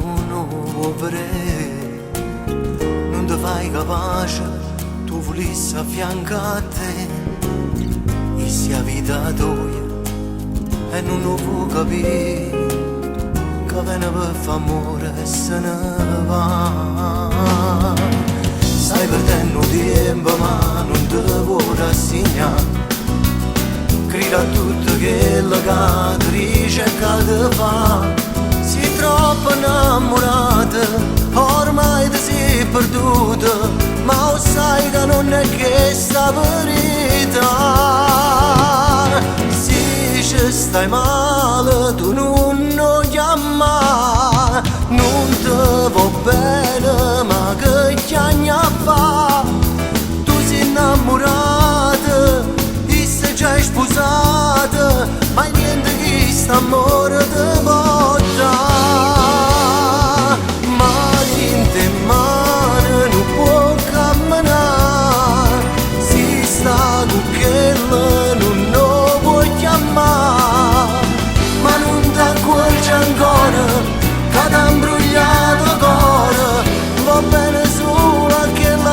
non lo vedere, non ti fai capace, tu volissi a fianco a te, e sia vita tua, e non lo può capire, che viene per fare amore e se ne va. Stai perdendo tempo ma non ti vuoi rassegnare, grida a tutto quello che ti ricerca di fare. Sei troppo innamorata, ormai ti sei perduta, ma lo sai che non è questa verità. Se ci stai male tu non lo chiamare, non ti va bene ma che chiagna fa. Tu sei innamorata e sei già sposata, ma niente che sta amore ti porta. Mani in te mani non può camminare, si sta con quello non lo puoi chiamare, ma non ti accorgi ancora che ti ha imbrogliato il cuore, va bene solo che là.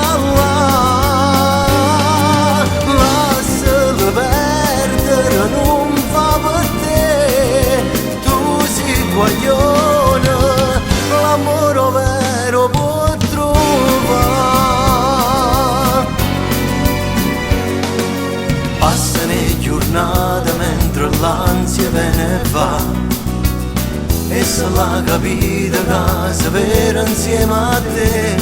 Lascialo perdere, non fa per te, tu sei guaglione, l'amore vero può trovare. Passano le giornate mentre l'ansia viene e va, e se l'ha capita che si vera insieme a te,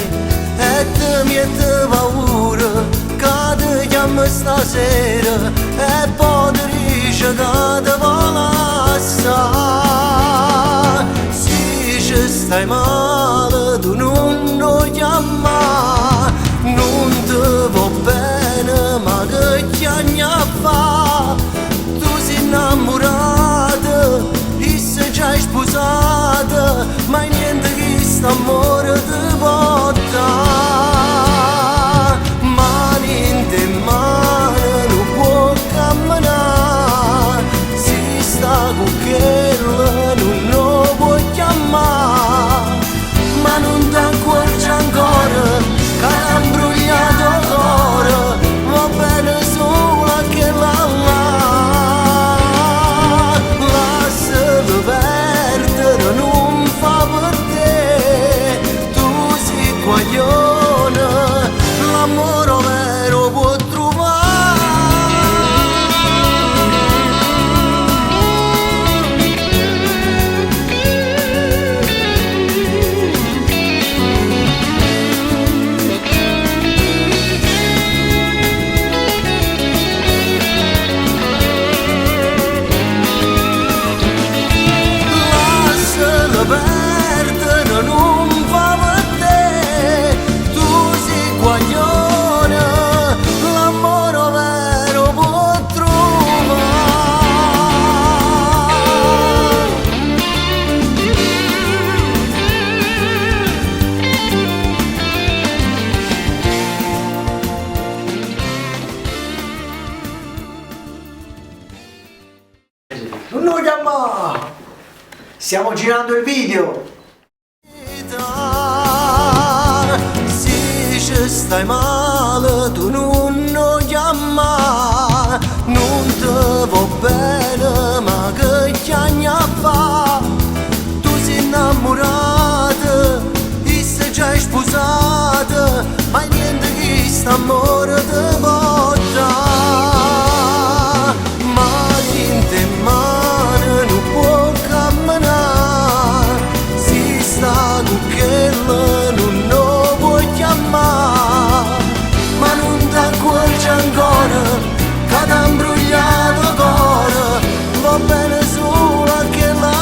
e ti mette paura che ti chiama stasera e poi ti dice che ti vuole assare. Se ci stai male tu non lo chiamare, non ti va bene ma che chiagna fa. Tu sei innamorata e sei già sposata, ma niente che sta amore ti porta. Mani in te mani non può camminare, si sta con quello non lo puoi chiamare, ma non ti accorgi ancora che ha imbrogliato il cuore, va bene solo che là. Lascialo perdere, non fa per te, tu sei guaglione, l'amore vero può trovare. Lascialo perdere, non fa per te, tu sei guaglione, l'amore vero può trovare. Non lo chiama! Stiamo girando il video! Se ci stai male tu non lo chiamare, non ti va bene ma che chiagna fa. Tu sei innamorata e sei già sposata, ma niente che sta amore ti porta. Mani in te mani non può camminare, si sta con quello non lo puoi chiamare, ma non ti accorgi ancora che ti ha imbrogliato il cuore, va bene solo che là.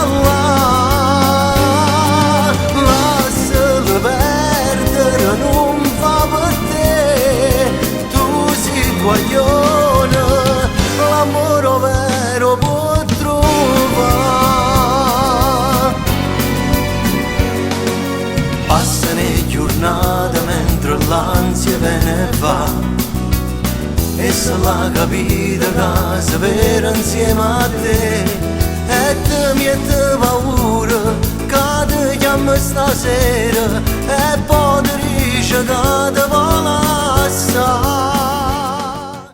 Lascialo perdere, non fa per te, tu sei guaglione, l'amore vero può trovare. Passano le giornate mentre l'ansia viene e va, e se l'ha capita che si vera insieme a te, e ti mette paura che ti chiamo stasera e poi ti dice che ti vola assai.